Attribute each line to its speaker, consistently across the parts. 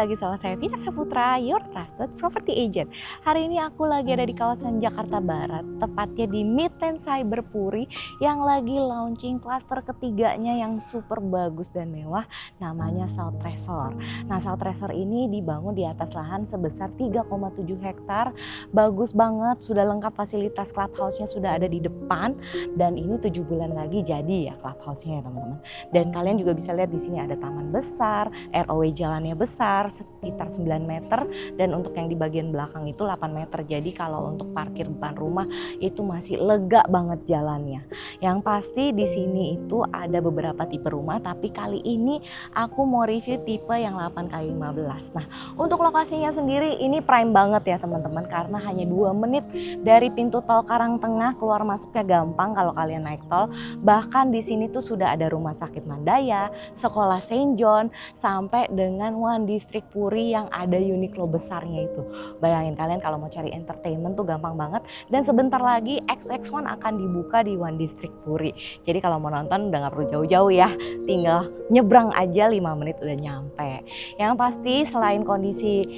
Speaker 1: lagi sama saya Vina Saputra, your trusted property agent. Hari ini aku lagi ada di kawasan Jakarta Barat, tepatnya di Midland Cyberpuri yang lagi launching klaster ketiganya yang super bagus dan mewah, namanya South Tresor. Nah, South Tresor ini dibangun di atas lahan sebesar 3,7 hektar, bagus banget, sudah lengkap fasilitas clubhouse-nya sudah ada di depan, dan ini 7 bulan lagi jadi ya clubhouse-nya ya teman-teman. Dan kalian juga bisa lihat di sini ada taman besar, ROW jalannya besar sekitar 9 meter, dan untuk yang di bagian belakang itu 8 meter. Jadi kalau untuk parkir depan rumah itu masih lega banget jalannya. Yang pasti di sini itu ada beberapa tipe rumah, tapi kali ini aku mau review tipe yang 8x15. Nah, untuk lokasinya sendiri ini prime banget ya teman-teman, karena hanya 2 menit dari pintu tol Karangtengah, keluar masuknya gampang kalau kalian naik tol. Bahkan di sini tuh sudah ada rumah sakit Mandaya, sekolah Saint John, sampai dengan One District Puri yang ada Uniqlo besarnya itu. Bayangin kalian kalau mau cari entertainment tuh gampang banget, dan sebentar lagi XX1 akan dibuka di One District Puri. Jadi kalau mau nonton udah gak perlu jauh-jauh ya, tinggal nyebrang aja 5 menit udah nyampe. Yang pasti selain kondisi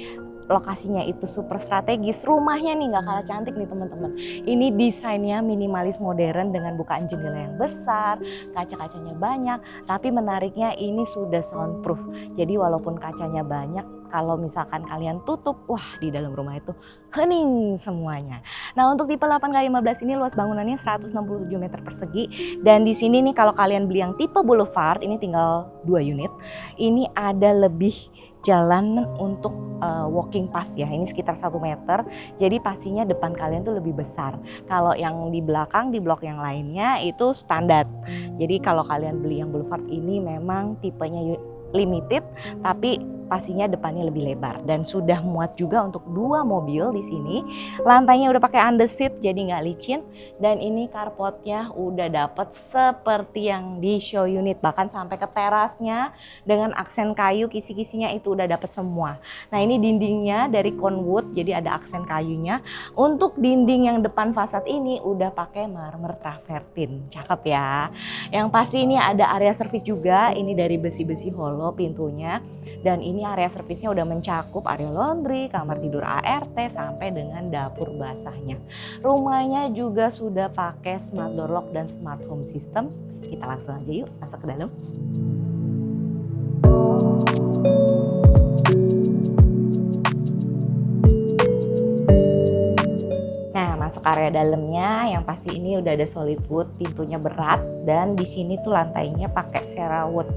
Speaker 1: lokasinya itu super strategis, rumahnya nih gak kalah cantik nih teman-teman. Ini desainnya minimalis modern dengan bukaan jendela yang besar, kaca-kacanya banyak, tapi menariknya ini sudah soundproof. Jadi walaupun kacanya banyak, kalau misalkan kalian tutup, wah di dalam rumah itu hening semuanya. Nah, untuk tipe 8x15 ini luas bangunannya 167 meter persegi, dan di sini nih kalau kalian beli yang tipe Boulevard ini tinggal 2 unit. Ini ada lebih jalan untuk walking path ya, ini sekitar 1 meter, jadi pastinya depan kalian tuh lebih besar. Kalau yang di belakang di blok yang lainnya itu standar. Jadi kalau kalian beli yang Boulevard ini memang tipenya limited, tapi pastinya depannya lebih lebar dan sudah muat juga untuk 2 mobil di sini. Lantainya udah pakai underseat jadi nggak licin, dan ini carportnya udah dapet seperti yang di show unit, bahkan sampai ke terasnya dengan aksen kayu, kisi-kisinya itu udah dapet semua. Nah, ini dindingnya dari Conwood jadi ada aksen kayunya. Untuk dinding yang depan fasad ini udah pakai marmer travertin, cakep ya. Yang pasti ini ada area service juga, ini dari besi-besi hollow pintunya, dan ini area servisnya udah mencakup area laundry, kamar tidur ART, sampai dengan dapur basahnya. Rumahnya juga sudah pakai smart door lock dan smart home system. Kita langsung aja yuk masuk ke dalam. Masuk area dalamnya, yang pasti ini udah ada solid wood, pintunya berat, dan di sini tuh lantainya pakai Cerawood.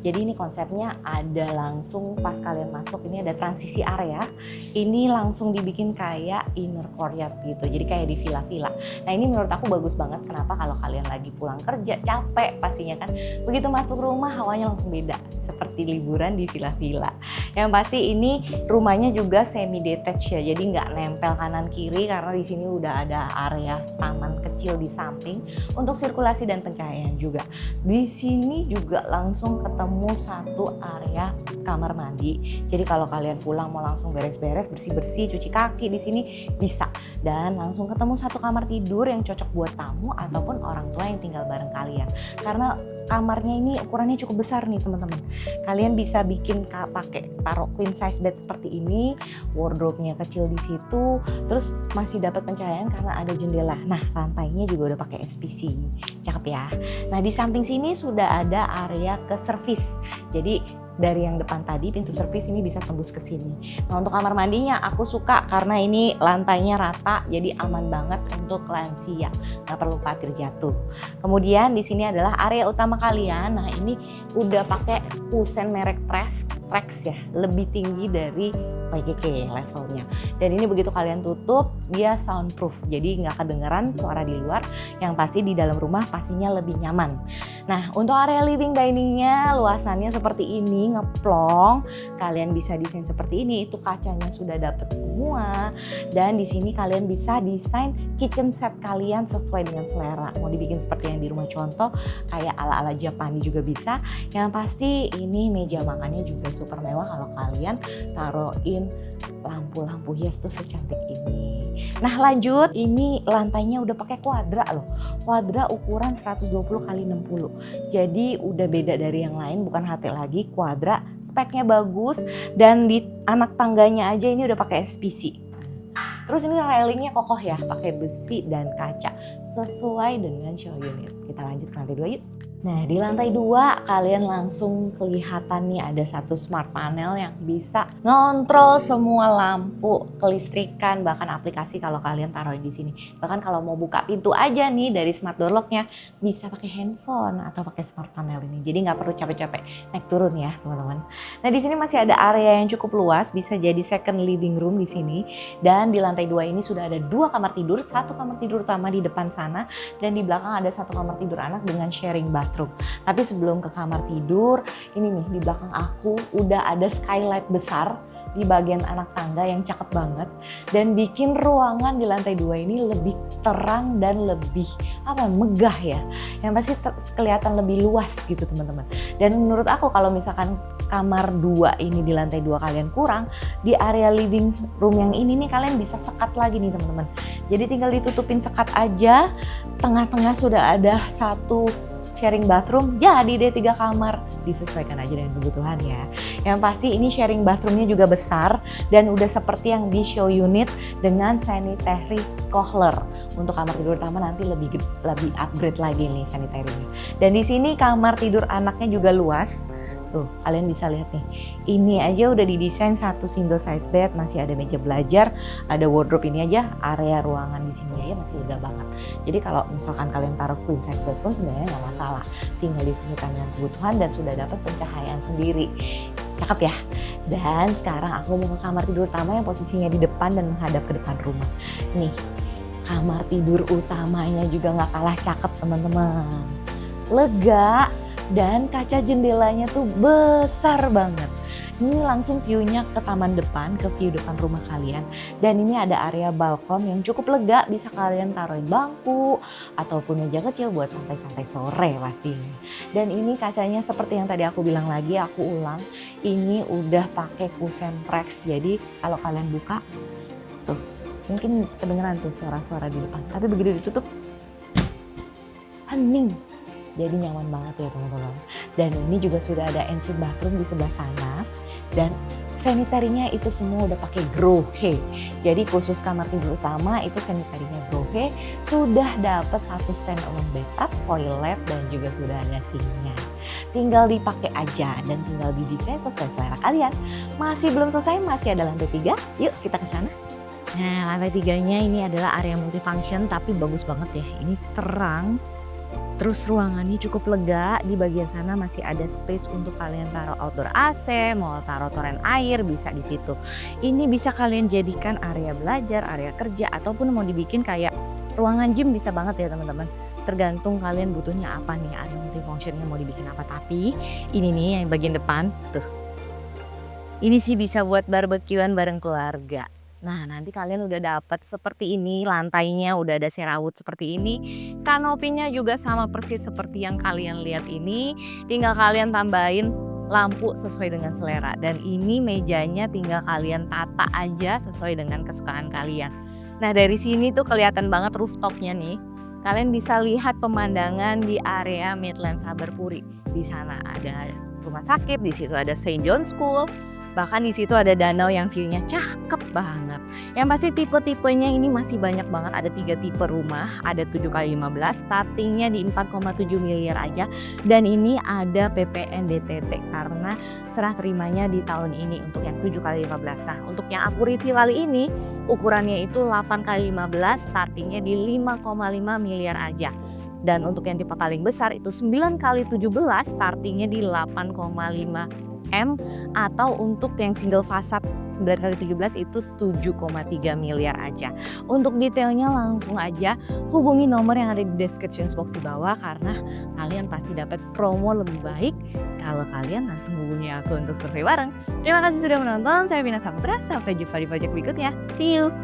Speaker 1: Jadi ini konsepnya ada langsung pas kalian masuk ini ada transisi area. Ini langsung dibikin kayak inner courtyard gitu. Jadi kayak di villa-villa. Nah, ini menurut aku bagus banget. Kenapa? Kalau kalian lagi pulang kerja capek pastinya kan. Begitu masuk rumah hawanya langsung beda, seperti liburan di villa-villa. Yang pasti ini rumahnya juga semi detached ya. Jadi nggak nempel kanan kiri karena di sini udah ada area taman kecil di samping untuk sirkulasi dan pencahayaan juga. Di sini juga langsung ketemu satu area kamar mandi. Jadi kalau kalian pulang mau langsung beres-beres, bersih-bersih, cuci kaki di sini bisa. Dan langsung ketemu satu kamar tidur yang cocok buat tamu ataupun orang tua yang tinggal bareng kalian. Karena kamarnya ini ukurannya cukup besar nih teman-teman. Kalian bisa bikin pakai taruh queen size bed seperti ini, wardrobe-nya kecil di situ, terus masih dapat pencahayaan karena ada jendela. Nah, lantainya juga udah pakai SPC, cakep ya. Nah, di samping sini sudah ada area ke servis. Jadi dari yang depan tadi pintu servis ini bisa tembus ke sini. Nah, untuk kamar mandinya aku suka karena ini lantainya rata, jadi aman banget untuk lansia, nggak perlu khawatir jatuh. Kemudian di sini adalah area utama kalian. Nah, ini udah pakai kusen merek Trax ya, lebih tinggi dari YKK levelnya. Dan ini begitu kalian tutup dia soundproof, jadi nggak kedengeran suara di luar. Yang pasti di dalam rumah pastinya lebih nyaman. Nah, untuk area living diningnya luasannya seperti ini, ngeplong. Kalian bisa desain seperti ini, itu kacanya sudah dapet semua. Dan di sini kalian bisa desain kitchen set kalian sesuai dengan selera. Mau dibikin seperti yang di rumah contoh kayak ala-ala Japani juga bisa. Yang pasti ini meja makannya juga super mewah kalau kalian taruhin disuguhin lampu-lampu hias tuh secantik ini. Nah lanjut, ini lantainya udah pakai kuadra loh. Kuadra ukuran 120 kali 60. Jadi udah beda dari yang lain, bukan HT lagi, kuadra. Speknya bagus dan di anak tangganya aja ini udah pakai SPC. Terus ini railingnya kokoh ya, pakai besi dan kaca sesuai dengan show unit. Kita lanjut ke lantai 2 yuk. Nah di lantai 2 kalian langsung kelihatan nih ada satu smart panel yang bisa ngontrol semua lampu, kelistrikan, bahkan aplikasi kalau kalian taruhin di sini. Bahkan kalau mau buka pintu aja nih dari smart door lock-nya bisa pakai handphone atau pakai smart panel ini. Jadi nggak perlu capek-capek naik turun ya teman-teman. Nah di sini masih ada area yang cukup luas, bisa jadi second living room di sini. Dan di lantai 2 ini sudah ada 2 kamar tidur, 1 kamar tidur utama di depan sana dan di belakang ada 1 kamar tidur anak dengan sharing bathroom. Tapi sebelum ke kamar tidur, ini nih di belakang aku udah ada skylight besar di bagian anak tangga yang cakep banget dan bikin ruangan di lantai 2 ini lebih terang dan lebih megah ya. Yang pasti kelihatan lebih luas gitu teman-teman. Dan menurut aku kalau misalkan kamar 2 ini di lantai 2 kalian kurang, di area living room yang ini nih kalian bisa sekat lagi nih teman-teman. Jadi tinggal ditutupin sekat aja, tengah-tengah sudah ada 1 sharing bathroom, jadi deh 3 kamar, disesuaikan aja dengan kebutuhan ya. Yang pasti ini sharing bathroomnya juga besar dan udah seperti yang di show unit dengan sanitary kohler. Untuk kamar tidur utama nanti lebih upgrade lagi nih sanitary-nya. Dan di sini kamar tidur anaknya juga luas. Tuh, kalian bisa lihat nih. Ini aja udah didesain 1 single size bed, masih ada meja belajar, ada wardrobe. Ini aja area ruangan di sini aja masih lega banget. Jadi kalau misalkan kalian taruh queen size bed pun sebenarnya nggak masalah. Tinggal disesuaikan dengan kebutuhan dan sudah dapat pencahayaan sendiri. Cakep ya? Dan sekarang aku mau ke kamar tidur utama yang posisinya di depan dan menghadap ke depan rumah. Nih, kamar tidur utamanya juga nggak kalah cakep teman-teman. Lega. Dan kaca jendelanya tuh besar banget. Ini langsung view-nya ke taman depan, ke view depan rumah kalian. Dan ini ada area balkon yang cukup lega, bisa kalian taruhin bangku ataupun meja kecil buat santai-santai sore pastinya. Dan ini kacanya seperti yang tadi aku bilang lagi, aku ulang. Ini udah pakai kusen Prex. Jadi kalau kalian buka, tuh mungkin kedengeran tuh suara-suara di depan. Tapi begitu ditutup, hening. Jadi nyaman banget ya teman-teman. Dan ini juga sudah ada ensuite bathroom di sebelah sana. Dan sanitarinya itu semua udah pakai Grohe. Jadi khusus kamar tidur utama itu sanitarinya Grohe. Sudah dapat 1 stand alone bathtub, toilet dan juga sudah ada sinknya. Tinggal dipakai aja dan tinggal didesain sesuai selera kalian. Masih belum selesai, masih ada lantai 3. Yuk kita ke sana. Nah lantai 3-nya ini adalah area multifunction tapi bagus banget ya. Ini terang. Terus ruangannya cukup lega, di bagian sana masih ada space untuk kalian taruh outdoor AC, mau taruh toren air bisa di situ. Ini bisa kalian jadikan area belajar, area kerja ataupun mau dibikin kayak ruangan gym bisa banget ya teman-teman. Tergantung kalian butuhnya apa nih, area multifunctionnya mau dibikin apa. Tapi ini nih yang bagian depan tuh. Ini sih bisa buat barbekyuan bareng keluarga. Nah nanti kalian udah dapat seperti ini, lantainya udah ada serawut seperti ini. Kanopinya juga sama persis seperti yang kalian lihat ini. Tinggal kalian tambahin lampu sesuai dengan selera. Dan ini mejanya tinggal kalian tata aja sesuai dengan kesukaan kalian. Nah dari sini tuh kelihatan banget rooftopnya nih. Kalian bisa lihat pemandangan di area Midland Saberpuri. Di sana ada rumah sakit, di situ ada St. John School. Bahkan di situ ada danau yang view-nya cakep banget. Yang pasti tipe-tipenya ini masih banyak banget. Ada 3 tipe rumah, ada 7x15, startingnya di 4,7 miliar aja. Dan ini ada PPN DTT karena serah terimanya di tahun ini untuk yang 7x15. Nah untuk yang aku review kali ini, ukurannya itu 8x15, startingnya di 5,5 miliar aja. Dan untuk yang tipe paling besar itu 9x17, startingnya di 8,5 M, atau untuk yang single fasad 9x17 itu 7,3 miliar aja. Untuk detailnya langsung aja hubungi nomor yang ada di description box di bawah karena kalian pasti dapat promo lebih baik kalau kalian langsung hubungi aku untuk survei bareng. Terima kasih sudah menonton, saya Vina Sabra, sampai jumpa di project berikutnya. See you!